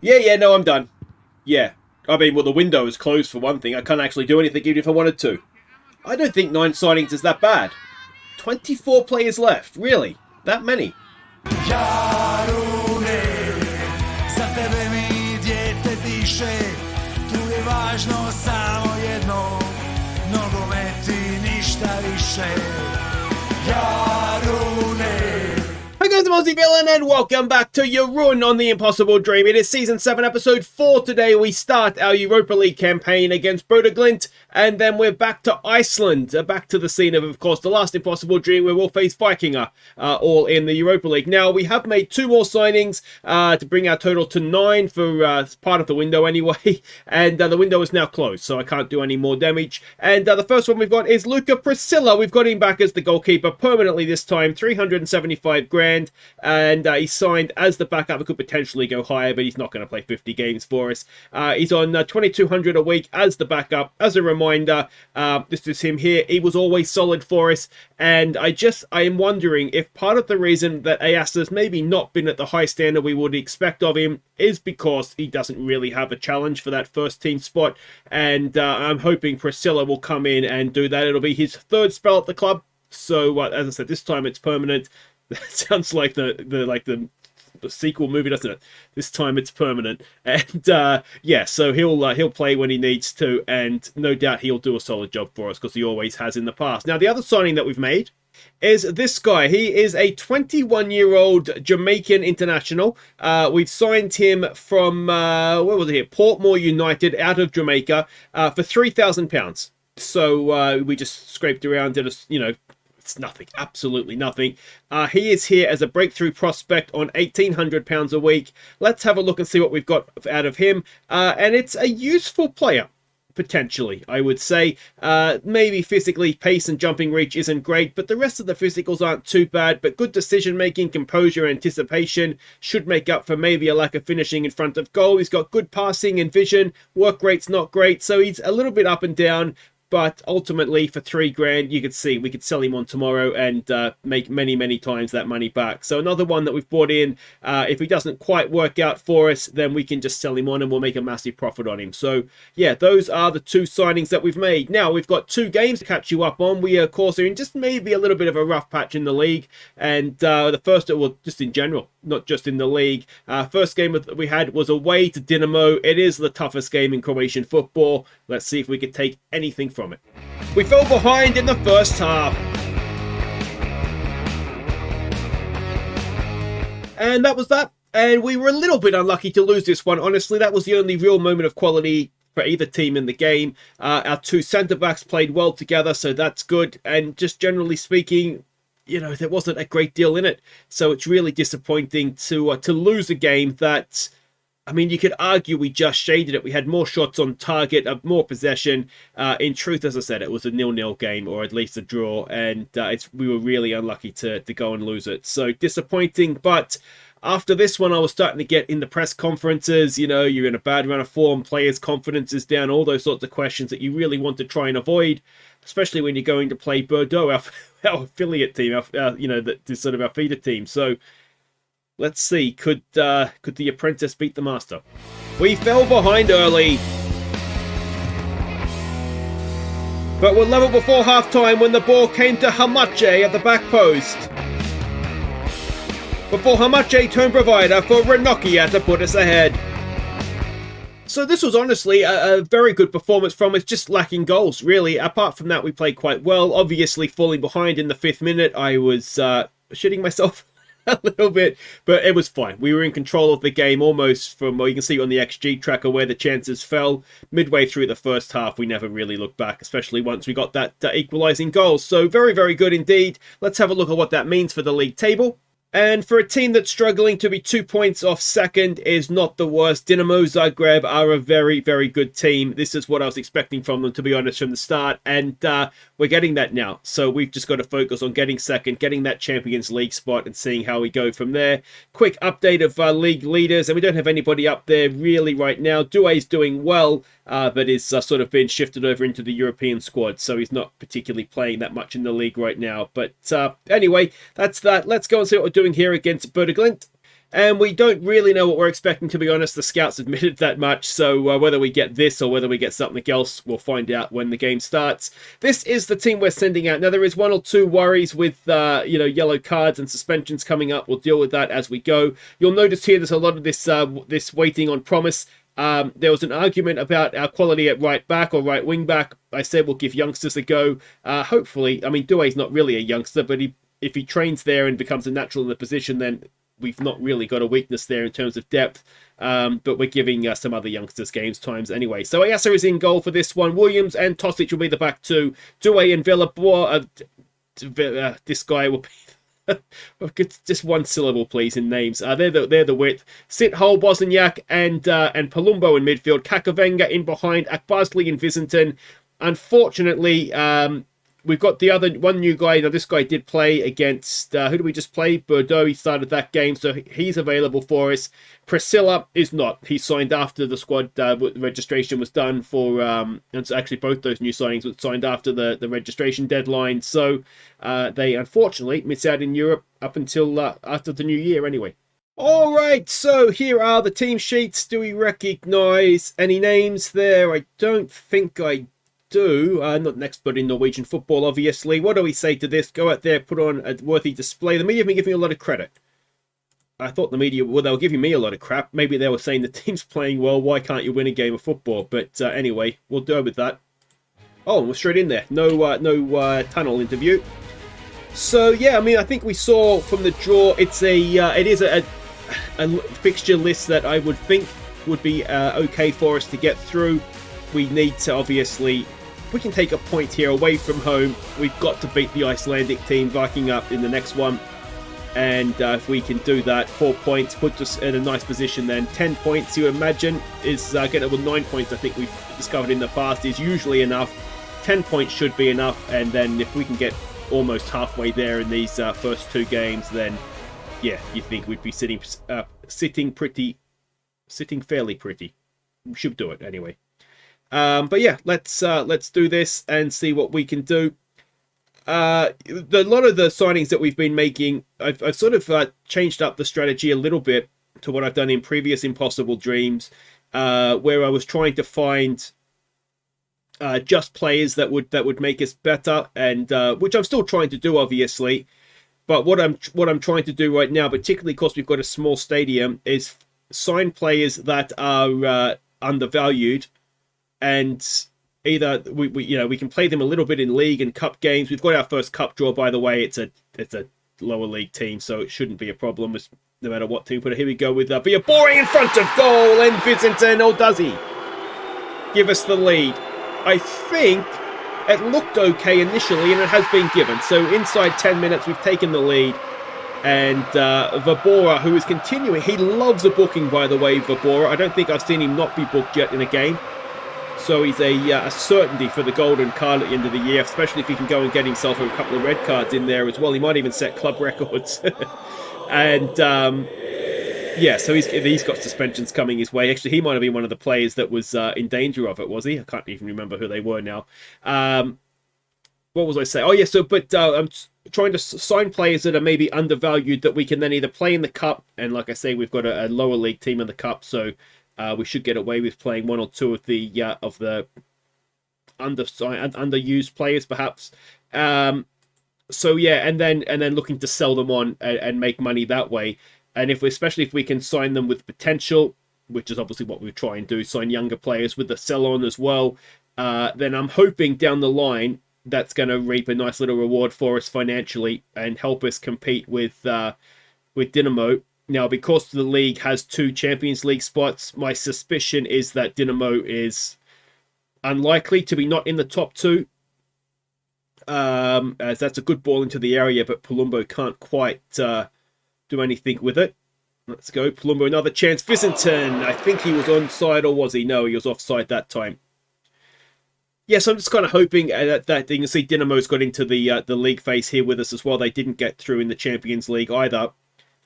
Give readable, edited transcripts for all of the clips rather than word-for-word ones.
Yeah, no, I'm done. Yeah. I mean, well, the window is closed for one thing. I can't actually do anything even if I wanted to. I don't think 9 signings is that bad. 24 players left. Really? That many? Jarune, za tebe mi dijete diše, tu je važno samo jedno, nogomet i ništa više. Jarune. Hi guys, I'm Aussie Villain and welcome back to Jarun on the Impossible Dream. It is Season 7, Episode 4 today. We start our Europa League campaign against Bodo Glimt, and then we're back to Iceland, back to the scene of course, the last Impossible Dream where we'll face Vikingur, all in the Europa League. Now, we have made 2 more signings to bring our total to 9 for part of the window anyway, and the window is now closed, so I can't do any more damage. And the first one we've got is Luca Priscilla. We've got him back as the goalkeeper permanently this time, 375 grand. And he's signed as the backup. It could potentially go higher, but he's not going to play 50 games for us. He's on 2,200 a week as the backup. As a reminder, this is him here. He was always solid for us, and I am wondering if part of the reason that Ayasa's maybe not been at the high standard we would expect of him is because he doesn't really have a challenge for that first team spot, and I'm hoping Priscilla will come in and do that. It'll be his 3rd spell at the club, so as I said, this time it's permanent. That sounds like the sequel movie, doesn't it? This time it's permanent, and yeah, so he'll play when he needs to, and no doubt he'll do a solid job for us because he always has in the past. Now, the other signing that we've made is this guy. He is a 21-year-old Jamaican international. We've signed him from where was it? Portmore United out of Jamaica for £3,000. So we just scraped around, did it's nothing, absolutely nothing. He is here as a breakthrough prospect on £1,800 a week. Let's have a look and see what we've got out of him. And it's a useful player, potentially, I would say. Maybe physically, pace and jumping reach isn't great, but the rest of the physicals aren't too bad. But good decision-making, composure, anticipation should make up for maybe a lack of finishing in front of goal. He's got good passing and vision. Work rate's not great, so he's a little bit up and down. But ultimately, for £3,000, you could see we could sell him on tomorrow and make many times that money back. So another one that we've brought in. If he doesn't quite work out for us, then we can just sell him on and we'll make a massive profit on him. So yeah, those are the 2 signings that we've made. Now, we've got 2 games to catch you up on. We, of course, are in just maybe a little bit of a rough patch in the league. And the first, well, just in general, not just in the league. First game that we had was away to Dinamo. It is the toughest game in Croatian football. Let's see if we can take anything from it. We fell behind in the first half. And that was that. And we were a little bit unlucky to lose this one. Honestly, that was the only real moment of quality for either team in the game. Our 2 centre-backs played well together, so that's good. And just generally speaking, there wasn't a great deal in it. So it's really disappointing to lose a game that, I mean, you could argue we just shaded it. We had more shots on target, more possession. In truth, as I said, it was a 0-0 game, or at least a draw, and we were really unlucky to go and lose it. So disappointing, but after this one, I was starting to get in the press conferences, you're in a bad run of form, players' confidence is down, all those sorts of questions that you really want to try and avoid, especially when you're going to play Bodo, our affiliate team, that is sort of our feeder team. So let's see, could the apprentice beat the master? We fell behind early, but were level before half-time when the ball came to Hamache at the back post, before Hamache turned provider for Ranocchia to put us ahead. So this was honestly a very good performance from us, just lacking goals, really. Apart from that, we played quite well. Obviously, falling behind in the 5th minute, I was shitting myself a little bit, but it was fine. We were in control of the game almost from, well, you can see on the XG tracker where the chances fell. Midway through the first half, we never really looked back, especially once we got that equalising goal. So very good indeed. Let's have a look at what that means for the league table. And for a team that's struggling, to be 2 points off second is not the worst. Dinamo Zagreb are a very good team. This is what I was expecting from them, to be honest, from the start. And we're getting that now. So we've just got to focus on getting second, getting that Champions League spot and seeing how we go from there. Quick update of league leaders. And we don't have anybody up there really right now. Doué's doing well, but is sort of been shifted over into the European squad. So he's not particularly playing that much in the league right now. But anyway, that's that. Let's go and see what we're doing here against Bodo Glimt. And we don't really know what we're expecting, to be honest. The scouts admitted that much. So whether we get this or whether we get something else, we'll find out when the game starts. This is the team we're sending out. Now, there is one or two worries with, yellow cards and suspensions coming up. We'll deal with that as we go. You'll notice here there's a lot of this waiting on promise. There was an argument about our quality at right back or right wing back. I said we'll give youngsters a go. Hopefully, I mean, Doué's not really a youngster, but if he trains there and becomes a natural in the position, then we've not really got a weakness there in terms of depth, but we're giving some other youngsters games times anyway. So Ayasa is in goal for this one. Williams and Tosic will be the back two. Doué and Villabor. This guy will be just one syllable, please, in names. They're the width. Sithole, Bosniak, and Palumbo in midfield. Kakavenga in behind. Akbazli and Visinton. Unfortunately, we've got the other one new guy. Now, this guy did play against, who did we just play? Bodo. He started that game, so he's available for us. Priscilla is not. He signed after the squad registration was done for, and so actually both those new signings were signed after the registration deadline. So they unfortunately miss out in Europe up until after the new year anyway. All right, so here are the team sheets. Do we recognize any names there? I don't think I do. Not an expert in Norwegian football, obviously. What do we say to this? Go out there, put on a worthy display. The media have been giving me a lot of credit. I thought the media, well, they were giving me a lot of crap. Maybe they were saying the team's playing well. Why can't you win a game of football? But anyway, we'll go with that. Oh, we're straight in there. No tunnel interview. So yeah, I mean, I think we saw from the draw, it is a fixture list that I would think would be okay for us to get through. We need to obviously, if we can take a point here away from home, we've got to beat the Icelandic team, Viking up in the next one. And if we can do that, 4 points, puts us in a nice position then. 10 points, you imagine, is getting with 9 points, I think we've discovered in the past, is usually enough. 10 points should be enough. And then if we can get almost halfway there in these first two games, then yeah, you think we'd be sitting fairly pretty. We should do it anyway. But yeah, let's do this and see what we can do. A lot of the signings that we've been making, I've sort of changed up the strategy a little bit to what I've done in previous Impossible Dreams, where I was trying to find just players that would make us better, and which I'm still trying to do, obviously. But what I'm trying to do right now, particularly because we've got a small stadium, is sign players that are undervalued. And either we can play them a little bit in league and cup games. We've got our first cup draw, by the way. It's a lower league team, so it shouldn't be a problem no matter what team. But here we go with Via Boring in front of goal, and Visinton, or does he give us the lead? I think it looked okay initially, and it has been given. So inside 10 minutes, we've taken the lead. And Vabora, who is continuing, he loves a booking, by the way, Vabora. I don't think I've seen him not be booked yet in a game. So he's a certainty for the golden card at the end of the year, especially if he can go and get himself a couple of red cards in there as well. He might even set club records. And yeah, so he's got suspensions coming his way. Actually, he might have been one of the players that was in danger of it, was he? I can't even remember who they were now. What was I saying? Oh, yeah, but I'm trying to sign players that are maybe undervalued that we can then either play in the cup. And like I say, we've got a lower league team in the cup, so we should get away with playing one or two of the underused players, perhaps. So yeah, and then looking to sell them on and make money that way. And especially if we can sign them with potential, which is obviously what we try and do, sign younger players with the sell on as well. Then I'm hoping down the line that's going to reap a nice little reward for us financially and help us compete with Dynamo. Now, because the league has 2 Champions League spots, my suspicion is that Dynamo is unlikely to be not in the top 2. As that's a good ball into the area, but Palumbo can't quite do anything with it. Let's go. Palumbo, another chance. Visinton, I think he was onside, or was he? No, he was offside that time. Yes, I'm just kind of hoping that you can see Dynamo's got into the league phase here with us as well. They didn't get through in the Champions League either.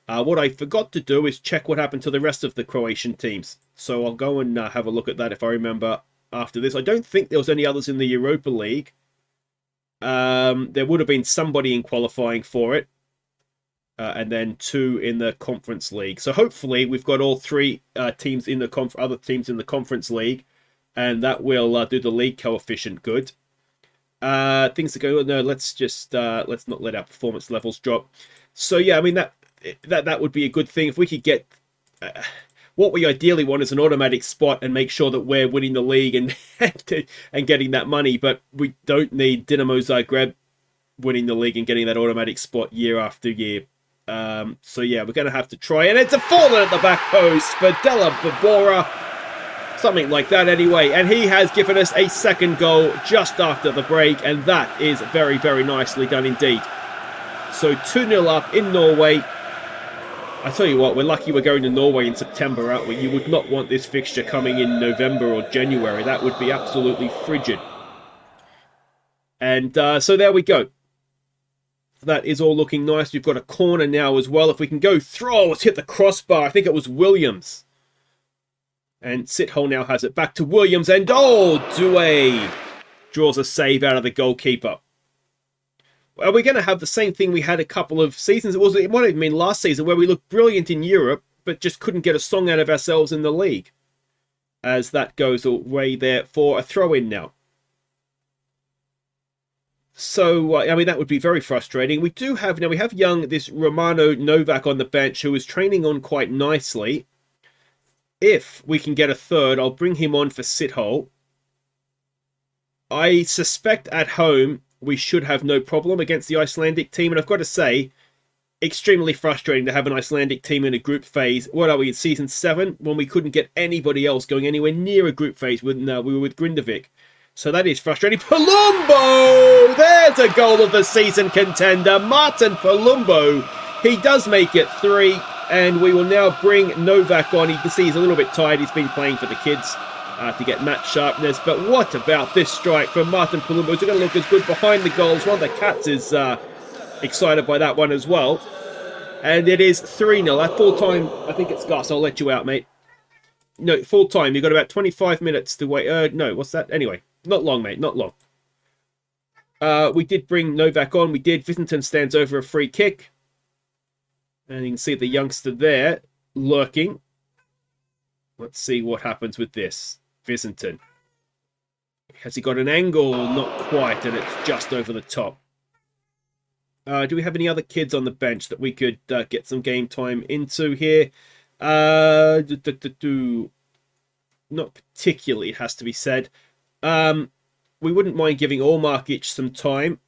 What I forgot to do is check what happened to the rest of the Croatian teams. So I'll go and have a look at that if I remember after this. I don't think there was any others in the Europa League. There would have been somebody in qualifying for it. and then 2 in the Conference League. So hopefully we've got all 3 teams in the other teams in the Conference League, and that will do the league coefficient good. Things are going on. No, let's not let our performance levels drop. So yeah, I mean that would be a good thing if we could get. What we ideally want is an automatic spot and make sure that we're winning the league and and getting that money. But we don't need Dinamo Zagreb winning the league and getting that automatic spot year after year. So yeah, we're going to have to try. And it's a fallen at the back post for Della Babora. Something like that anyway. And he has given us a second goal just after the break. And that is very, very nicely done indeed. So 2-0 up in Norway. I tell you what, we're lucky we're going to Norway in September, aren't we? You would not want this fixture coming in November or January. That would be absolutely frigid. And so there we go. That is all looking nice. We've got a corner now as well. If we can go through, let's hit the crossbar. I think it was Williams. And Sithole now has it back to Williams. And Due draws a save out of the goalkeeper. Are we going to have the same thing we had a couple of seasons? It might have been last season where we looked brilliant in Europe, but just couldn't get a song out of ourselves in the league. As that goes away there for a throw-in now. So, I mean, that would be very frustrating. We have this Romano Novak on the bench who is training on quite nicely. If we can get a third, I'll bring him on for Sithole. I suspect at home we should have no problem against the Icelandic team. And I've got to say, extremely frustrating to have an Icelandic team in a group phase. What are we, in Season 7? When we couldn't get anybody else going anywhere near a group phase when we were with Grindavik. So that is frustrating. Palumbo! There's a goal of the season contender. Martin Palumbo. He does make it 3. And we will now bring Novak on. You can see he's a little bit tired. He's been playing for the kids to get match sharpness. But what about this strike from Martin Palumbo? Is it going to look as good behind the goals? One of the Cats is excited by that one as well. And it is 3-0. At full time, I think it's Gus. I'll let you out, mate. No, full time. You've got about 25 minutes to wait. No, what's that? Anyway, not long, mate. Not long. We did bring Novak on. We did. Visinton stands over a free kick. And you can see the youngster there lurking. Let's see what happens with this. Visinton. Has he got an angle? Not quite, and it's just over the top. Do we have any other kids on the bench that we could get some game time into here? Not particularly, it has to be said. We wouldn't mind giving Allmarkic some time.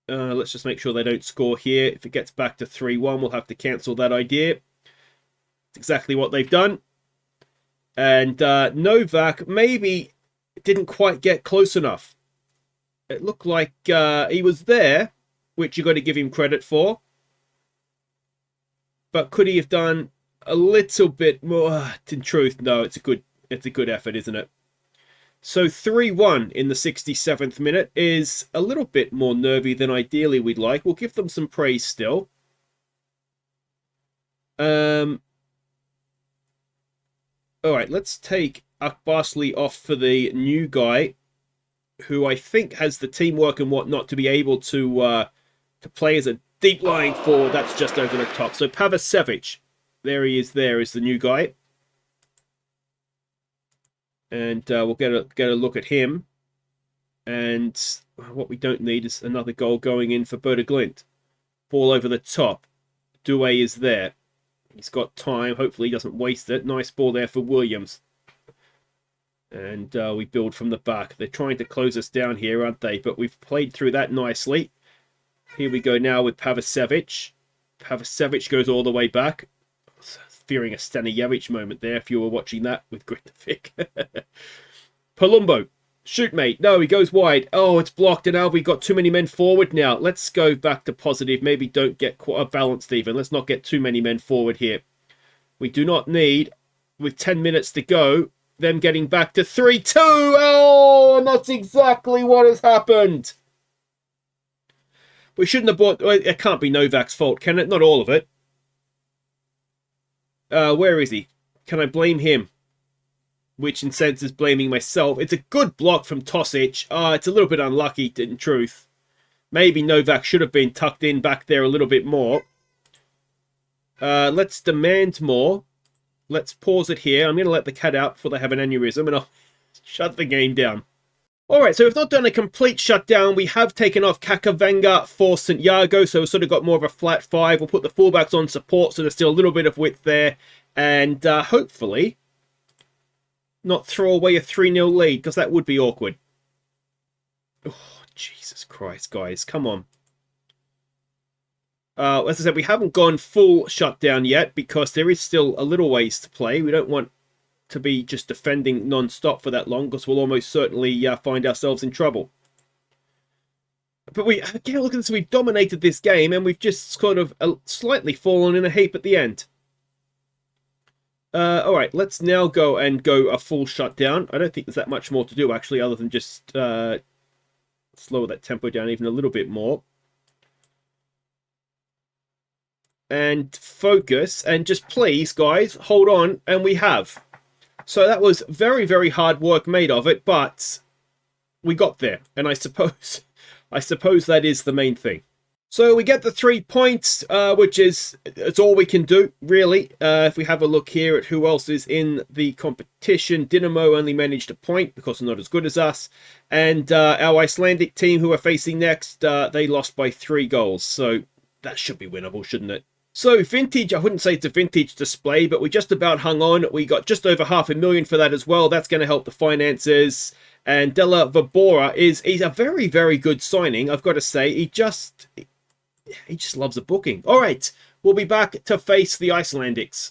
Let's just make sure they don't score here. If it gets back to 3-1, we'll have to cancel that idea. It's exactly what they've done. And Novak maybe didn't quite get close enough. It looked like he was there, which you've got to give him credit for. But could he have done a little bit more? In truth, no, it's a good effort, isn't it? So 3-1 in the 67th minute is a little bit more nervy than ideally we'd like. We'll give them some praise still. All right, let's take Akbarsli off for the new guy, who I think has the teamwork and whatnot to be able to play as a deep lying forward. That's just over the top. So Pavicevic, there he is. There is the new guy. And we'll get a look at him. And what we don't need is another goal going in for Bodo Glimt. Ball over the top. Due is there. He's got time. Hopefully he doesn't waste it. Nice ball there for Williams. And we build from the back. They're trying to close us down here, aren't they? But we've played through that nicely. Here we go now with Pavicevic. Pavicevic goes all the way back. Fearing a Stanijevic moment there if you were watching that with Grindavik. Palumbo. Shoot, mate. No, he goes wide. Oh, it's blocked, and now we've got too many men forward now. Let's go back to positive. Maybe don't get quite a balanced even. Let's not get too many men forward here. We do not need, with 10 minutes to go, them getting back to 3-2. Oh, and that's exactly what has happened. We shouldn't have bought... Well, it can't be Novak's fault, can it? Not all of it. Where is he? Can I blame him? Which in sense is blaming myself. It's a good block from Tosic. It's a little bit unlucky in truth. Maybe Novak should have been tucked in back there a little bit more. Let's demand more. Let's pause it here. I'm going to let the cat out before they have an aneurysm, and I'll shut the game down. Alright, so we've not done a complete shutdown. We have taken off Kakavenga for St. Jago, so we've sort of got more of a flat 5. We'll put the fullbacks on support, so there's still a little bit of width there. And hopefully not throw away a 3-0 lead, because that would be awkward. Oh, Jesus Christ, guys. Come on. As I said, we haven't gone full shutdown yet, because there is still a little ways to play. We don't want to be just defending non-stop for that long, because we'll almost certainly find ourselves in trouble. But again, look at this, we've dominated this game, and we've just sort of slightly fallen in a heap at the end. Alright, let's now go a full shutdown. I don't think there's that much more to do, actually, other than just slow that tempo down even a little bit more. And focus, and just please, guys, hold on, and we have. So that was very, very hard work made of it, but we got there. And I suppose that is the main thing. So we get the 3 points, which is it's all we can do, really. If we have a look here at who else is in the competition, Dinamo only managed a point because they're not as good as us. And our Icelandic team, who are facing next, they lost by 3 goals. So that should be winnable, shouldn't it? So, vintage, I wouldn't say it's a vintage display, but we just about hung on. We got just over $500,000 for that as well. That's going to help the finances. And Della Vabora he's a very, very good signing, I've got to say. He just loves a booking. All right, we'll be back to face the Icelandics.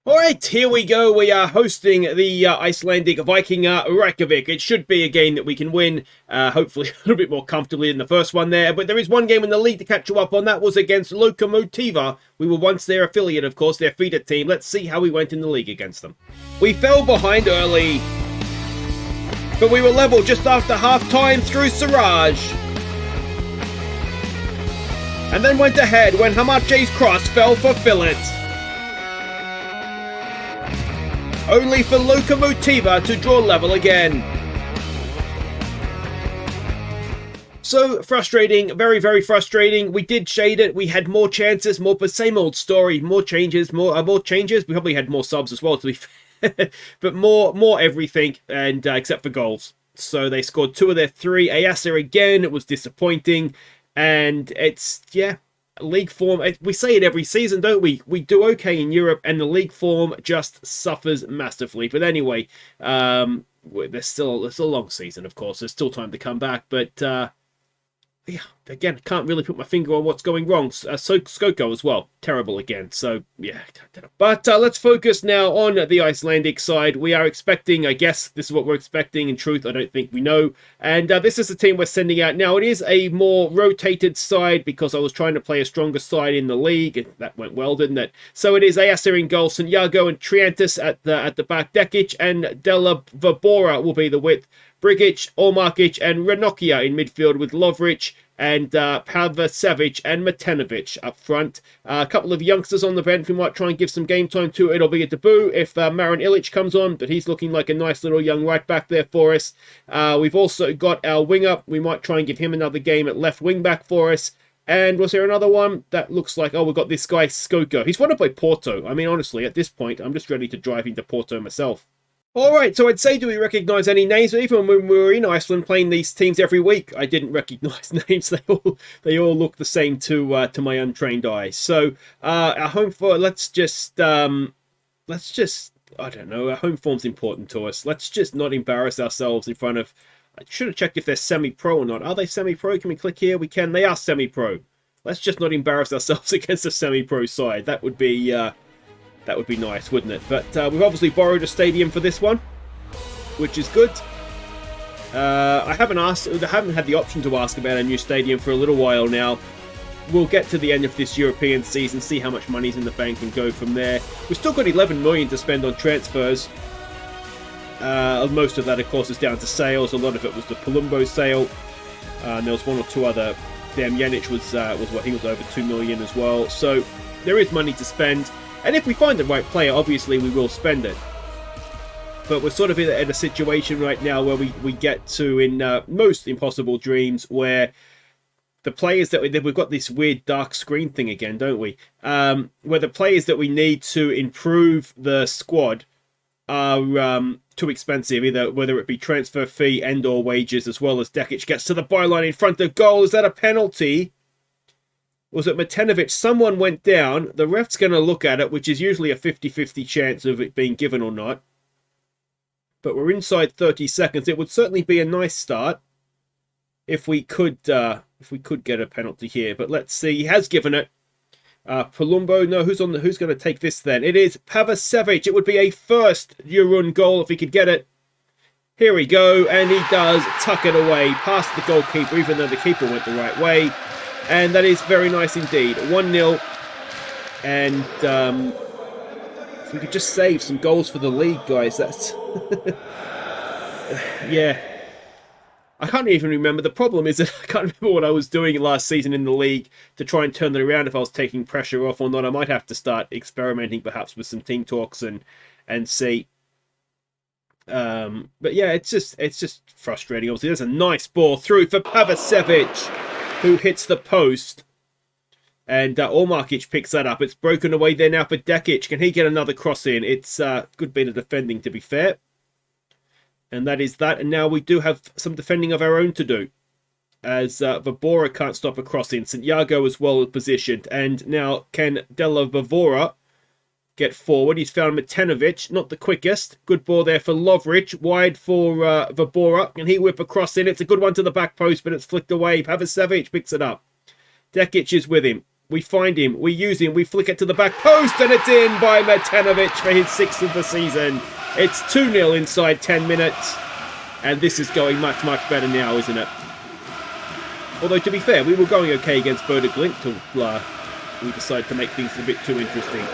All right, here we go. We are hosting the Icelandic Vikingur Reykjavik. It should be a game that we can win, hopefully a little bit more comfortably than the first one there. But there is one game in the league to catch you up on. That was against Lokomotiva. We were once their affiliate, of course, their feeder team. Let's see how we went in the league against them. We fell behind early, but we were level just after half-time through Siraj. And then went ahead when Hamache's cross fell for Fillet. Only for Lokomotiva to draw level again. So frustrating, very, very frustrating. We did shade it. We had more chances, but same old story. More changes, more changes. We probably had more subs as well, to be fair. But more everything, and except for goals. So they scored 2 of their 3. Ayasa again, it was disappointing. And it's, yeah, league form, we say it every season, don't we? We do okay in Europe, and the league form just suffers massively. But anyway, there's still a long season, of course. There's still time to come back. But, yeah, again, can't really put my finger on what's going wrong. Skoko as well. Terrible again. So, yeah. But let's focus now on the Icelandic side. We are expecting, I guess, this is what we're expecting. In truth, I don't think we know. And this is the team we're sending out. Now, it is a more rotated side because I was trying to play a stronger side in the league. That went well, didn't it? So it is Ayasa in goal, St. Jago and Triantis at the back. Dekic and Della Vabora will be the width. Brigic, Olmarkic, and Renokia in midfield with Lovric and Pavesevic and Matenovic up front. A couple of youngsters on the bench we might try and give some game time to. It'll be a debut if Marin Ilic comes on, but he's looking like a nice little young right back there for us. We've also got our winger. We might try and give him another game at left wing back for us. And was there another one that looks like, we've got this guy, Skoko. He's wanted by Porto. I mean, honestly, at this point, I'm just ready to drive into Porto myself. Alright, so I'd say, do we recognise any names? But even when we were in Iceland playing these teams every week, I didn't recognise names. They all look the same to my untrained eye. So, our home form, let's just, I don't know, our home form's important to us. Let's just not embarrass ourselves in front of, I should have checked if they're semi-pro or not. Are they semi-pro? Can we click here? We can. They are semi-pro. Let's just not embarrass ourselves against a semi-pro side. That would be nice, wouldn't it? But we've obviously borrowed a stadium for this one, which is good. I haven't had the option to ask about a new stadium for a little while now. We'll get to the end of this European season, see how much money's in the bank and go from there. We've still got 11 million to spend on transfers. Most of that, of course, is down to sales. A lot of it was the Palumbo sale. And there was one or two other. Damjanic was what he was over 2 million as well. So there is money to spend. And if we find the right player, obviously we will spend it. But we're sort of in a situation right now where we get to, in most impossible dreams, where the players that we've got this weird dark screen thing again, don't we? Where the players that we need to improve the squad are too expensive, either whether it be transfer fee and or wages, as well as Dekic gets to the byline in front of goal. Is that a penalty? Was it Matenovic? Someone went down. The ref's going to look at it, which is usually a 50-50 chance of it being given or not. But we're inside 30 seconds. It would certainly be a nice start if we could get a penalty here. But let's see. He has given it. Palumbo, no, who's going to take this then? It is Pavicevic. It would be a first Jarun goal if he could get it. Here we go, and he does tuck it away past the goalkeeper, even though the keeper went the right way. And that is very nice indeed. 1-0. And if we could just save some goals for the league, guys, that's... yeah. I can't even remember. The problem is that I can't remember what I was doing last season in the league to try and turn it around, if I was taking pressure off or not. I might have to start experimenting perhaps with some team talks and see. But yeah, it's just frustrating. Obviously, there's a nice ball through for Pavicevic, who hits the post. And Ormarkic picks that up. It's broken away there now for Dekic. Can he get another cross in? It's a good bit of defending, to be fair. And that is that. And now we do have some defending of our own to do, as Vibora can't stop a cross in. St. Jago as well positioned. And now can Della Vibora get forward? He's found Matenovic. Not the quickest. Good ball there for Lovric. Wide for Vibora. Can he whip a cross in? It's a good one to the back post, but it's flicked away. Pavicevic picks it up. Dekic is with him. We find him. We use him. We flick it to the back post, and it's in by Matenovic for his 6th of the season. It's 2-0 inside 10 minutes. And this is going much, much better now, isn't it? Although, to be fair, we were going okay against Bodo Glimt till we decided to make things a bit too interesting.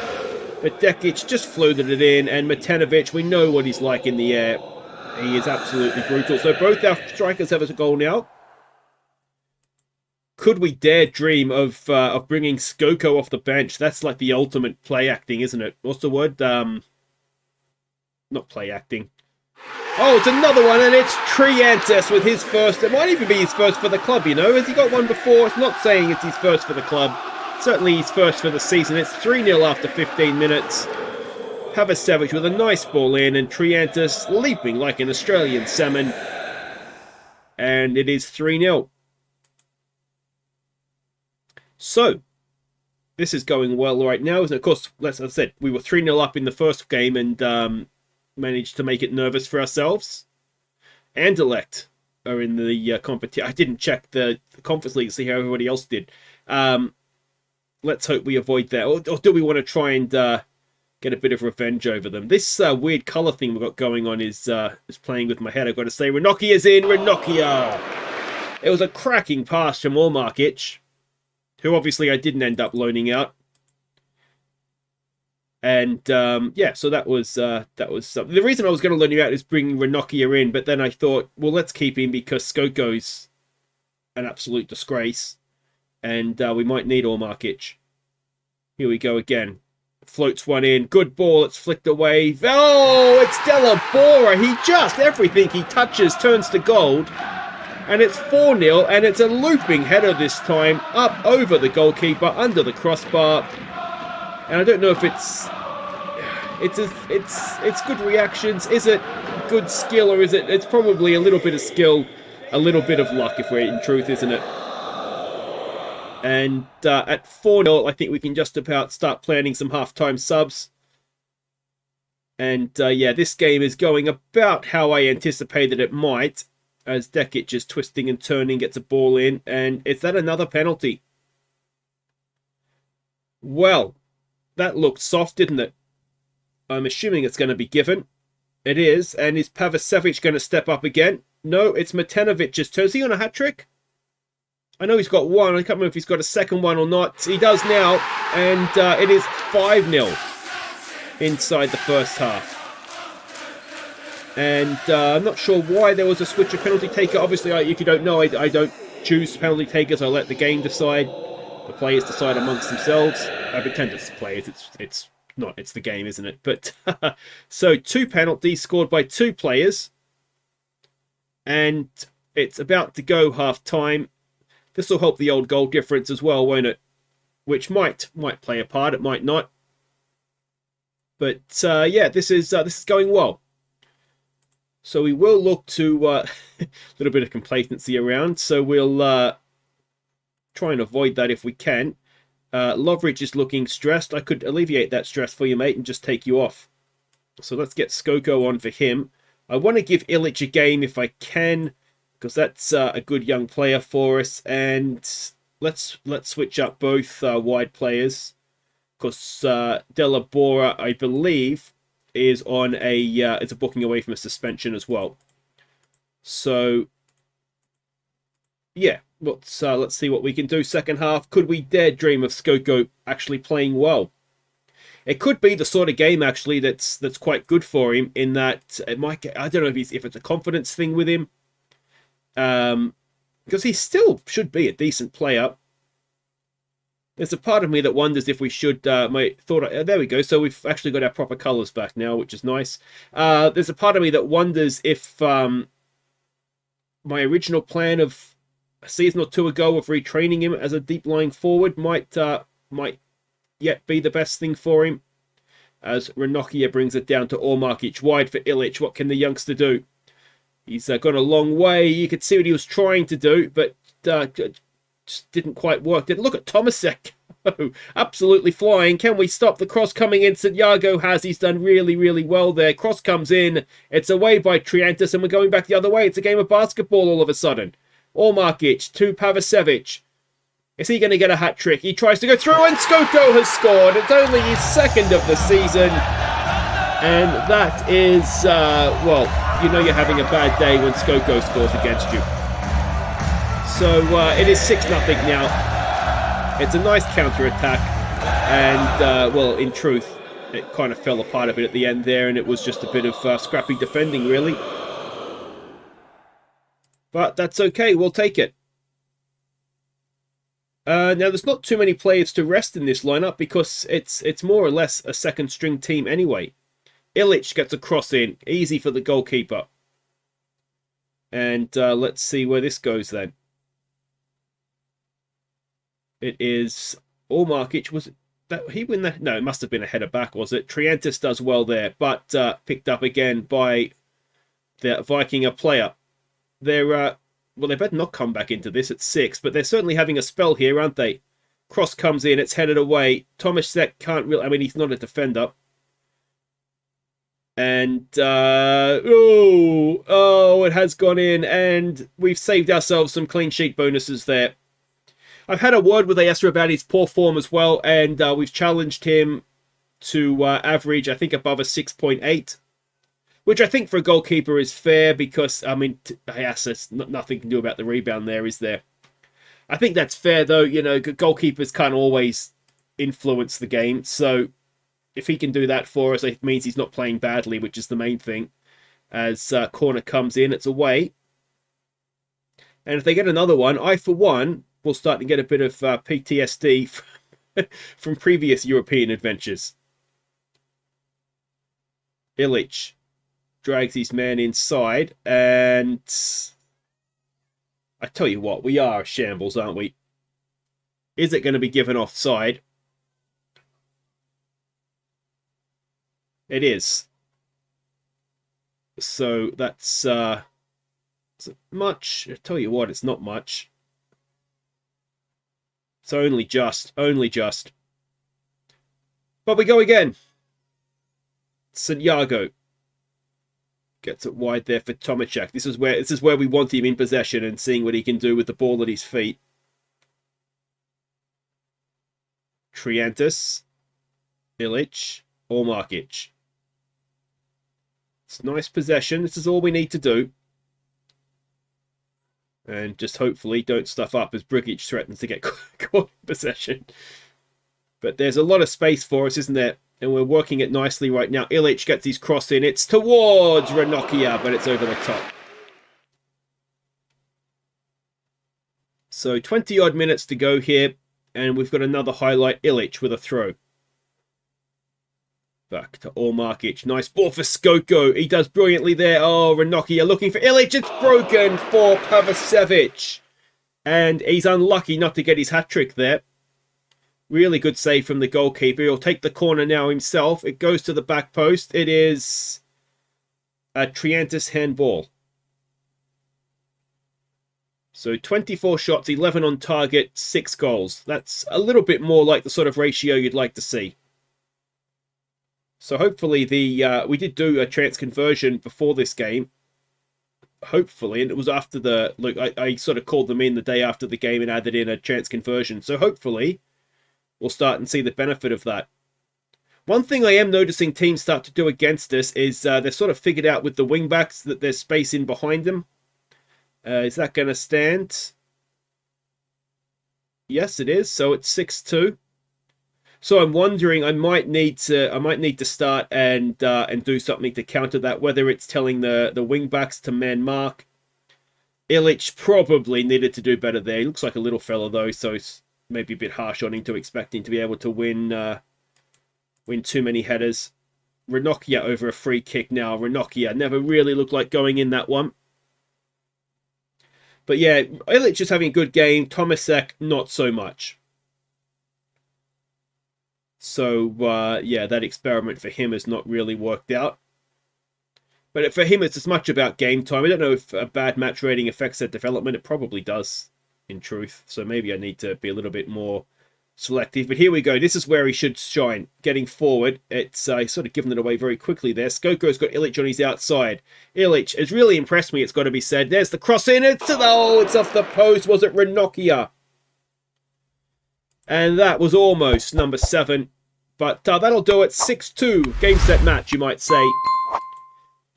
But Dekic just floated it in, and Matenovic, we know what he's like in the air. He is absolutely brutal. So both our strikers have a goal now. Could we dare dream of bringing Skoko off the bench? That's like the ultimate play acting, isn't it? What's the word? Not play acting. Oh, it's another one, and it's Triantis with his first. It might even be his first for the club, you know. Has he got one before? It's not saying it's his first for the club. Certainly his first for the season. It's 3-0 after 15 minutes. Pavicevic with a nice ball in, and Triantis leaping like an Australian salmon. And it is 3-0. So, this is going well right now. And of course, as I said, we were 3-0 up in the first game and managed to make it nervous for ourselves. Anderlecht are in the competition. I didn't check the Conference League to see how everybody else did. Let's hope we avoid that. Or do we want to try and get a bit of revenge over them? This weird colour thing we've got going on is playing with my head. I've got to say, Renokia's in. Renokia! It was a cracking pass from Ormarkic, who obviously I didn't end up loaning out. And yeah, so that was something. The reason I was going to loan you out is bringing Renokia in, but then I thought, well, let's keep him because Skoko's an absolute disgrace, and we might need Ormarkic. Here we go again. Floats one in. Good ball. It's flicked away. Oh, it's Della Bora. He just, everything he touches turns to gold. And it's 4-0, and it's a looping header this time, up over the goalkeeper, under the crossbar. And I don't know if it's good reactions. Is it good skill, or is it? It's probably a little bit of skill, a little bit of luck, if we're in truth, isn't it? And at 4-0, I think we can just about start planning some half-time subs. And yeah, this game is going about how I anticipated it might, as Dekic is twisting and turning, gets a ball in, and is that another penalty? Well, that looked soft, didn't it? I'm assuming it's going to be given. It is, and is Pavicevic going to step up again? No, it's Matenovic's turn. Is he on a hat-trick? I know he's got one. I can't remember if he's got a second one or not. He does now, and it is 5-0 inside the first half. And I'm not sure why there was a switch of penalty taker. Obviously, if you don't know, I don't choose penalty takers. I let the game decide. The players decide amongst themselves. I pretend it's the players. It's not. It's the game, isn't it? But so 2 penalties scored by 2 players. And it's about to go half time. This will help the old goal difference as well, won't it? Which might play a part, it might not. But yeah, this is going well. So we will look to a little bit of complacency around. So we'll try and avoid that if we can. Loveridge is looking stressed. I could alleviate that stress for you, mate, and just take you off. So let's get Skoko on for him. I want to give Ilic a game if I can, because that's a good young player for us. And let's switch up both wide players, because Della Bora, I believe, is on it's a booking away from a suspension as well. So yeah, let's see what we can do second half. Could we dare dream of Skoko actually playing well? It could be the sort of game actually that's quite good for him, in that it might get, I don't know if it's a confidence thing with him, because he still should be a decent player. There's a part of me that wonders if we should there we go. So we've actually got our proper colours back now, which is nice. There's a part of me that wonders if my original plan of a season or two ago of retraining him as a deep lying forward might yet be the best thing for him, as Ranocchia brings it down to Ormarkic, wide for Ilic. What can the youngster do? He's gone a long way. You could see what he was trying to do, but just didn't quite work. Look at Tomasek. Absolutely flying. Can we stop the cross coming in? Santiago has. He's done really, really well there. Cross comes in. It's away by Triantis, and we're going back the other way. It's a game of basketball all of a sudden. Ormarkic to Pavicevic. Is he going to get a hat-trick? He tries to go through, and Skoko has scored. It's only his second of the season. And that is, well, you know you're having a bad day when Skoko scores against you. So it is 6-0 now. It's a nice counter-attack. And, well, in truth, it kind of fell apart a bit at the end there, and it was just a bit of scrappy defending, really. But that's okay, we'll take it. Now, there's not too many players to rest in this lineup, because it's more or less a second-string team anyway. Ilic gets a cross in, easy for the goalkeeper. And let's see where this goes then. It is Ormarkic. Was it that he win that? No, it must have been a header back, was it? Triantis does well there, but picked up again by the Vikinger player. They're well, they better not come back into this at 6, but they're certainly having a spell here, aren't they? Cross comes in, it's headed away. Tomasek can't really, I mean, he's not a defender. And, oh, it has gone in, and we've saved ourselves some clean sheet bonuses there. I've had a word with Ayesra about his poor form as well, and we've challenged him to average, I think, above a 6.8. Which I think for a goalkeeper is fair, because, I mean, there's nothing you can do about the rebound there, is there? I think that's fair, though. You know, goalkeepers can't always influence the game. So if he can do that for us, it means he's not playing badly, which is the main thing. As corner comes in, it's away. And if they get another one, I, for one, will start to get a bit of PTSD from previous European adventures. Ilic drags his man inside, and I tell you what, we are a shambles, aren't we? Is it going to be given offside? It is. So that's is it much? I tell you what, it's not much. It's only just. But we go again. Santiago gets it wide there for Tomacek. This is where we want him in possession and seeing what he can do with the ball at his feet. Triantis, Ilic, Ormarkic. It's nice possession. This is all we need to do. And just hopefully don't stuff up as Brigic threatens to get caught in possession. But there's a lot of space for us, isn't there? And we're working it nicely right now. Ilic gets his cross in. It's towards Ranocchia, but it's over the top. So 20-odd minutes to go here. And we've got another highlight. Ilic with a throw. Back to Ormarkic. Nice ball for Skoko. He does brilliantly there. Oh, Ranocchia looking for Ilic. It's broken for Pavicevic. And he's unlucky not to get his hat-trick there. Really good save from the goalkeeper. He'll take the corner now himself. It goes to the back post. It is a Triantis handball. So 24 shots, 11 on target, 6 goals. That's a little bit more like the sort of ratio you'd like to see. So hopefully we did do a chance conversion before this game. Hopefully, and it was after the... Look, I sort of called them in the day after the game and added in a chance conversion. So hopefully we'll start and see the benefit of that. One thing I am noticing teams start to do against us is they've sort of figured out with the wing-backs that there's space in behind them. Is that going to stand? Yes, it is. So it's 6-2. So I'm wondering, I might need to start and do something to counter that. Whether it's telling the wing backs to man mark. Ilic probably needed to do better there. He looks like a little fella though, so it's maybe a bit harsh on him to expect him to be able to win too many headers. Ranocchia over a free kick now. Ranocchia never really looked like going in that one. But yeah, Ilic is having a good game. Tomasek, not so much. So, yeah, that experiment for him has not really worked out. But for him, it's as much about game time. I don't know if a bad match rating affects their development. It probably does, in truth. So maybe I need to be a little bit more selective. But here we go. This is where he should shine. Getting forward. It's he's sort of given it away very quickly there. Skoko's got Ilic on his outside. Ilic has really impressed me, it's got to be said. There's the cross in. It's off the post. Was it Ranocchia? And that was almost number 7. But that'll do it. 6-2. Game, set, match, you might say.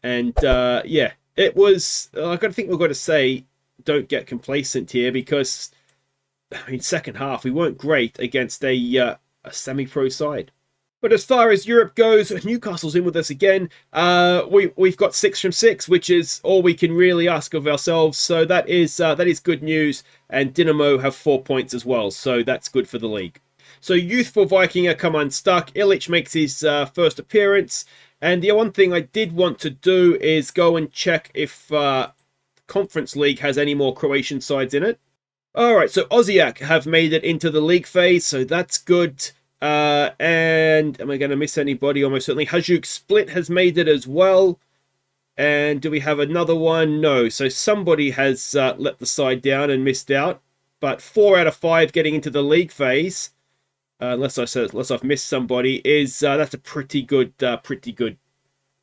And, yeah. It was... I think we've got to say, don't get complacent here because... I mean, second half, we weren't great against a semi-pro side. But as far as Europe goes, Newcastle's in with us again. We've got 6 from 6, which is all we can really ask of ourselves. So that is good news. And Dinamo have 4 points as well. So that's good for the league. So youthful Viking are come unstuck. Ilic makes his first appearance. And the one thing I did want to do is go and check if Conference League has any more Croatian sides in it. Alright, so Osijek have made it into the league phase, so that's good. And am I going to miss anybody? Almost certainly. Hajduk Split has made it as well. And do we have another one? No. So somebody has let the side down and missed out. But 4 out of 5 getting into the league phase, unless I've missed somebody, is that's a pretty good.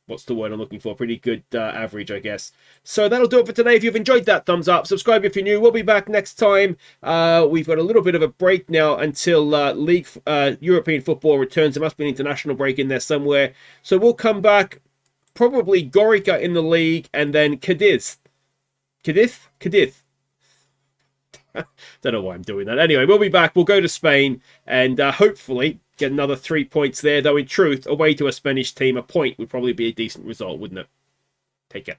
What's the word I'm looking for? Pretty good average, I guess. So that'll do it for today. If you've enjoyed that, thumbs up. Subscribe if you're new. We'll be back next time. We've got a little bit of a break now until European football returns. There must be an international break in there somewhere. So we'll come back. Probably Gorica in the league and then Cadiz. Cadiz. Don't know why I'm doing that. Anyway, we'll be back. We'll go to Spain and hopefully get another 3 points there. Though in truth, away to a Spanish team, a point would probably be a decent result, wouldn't it? Take care.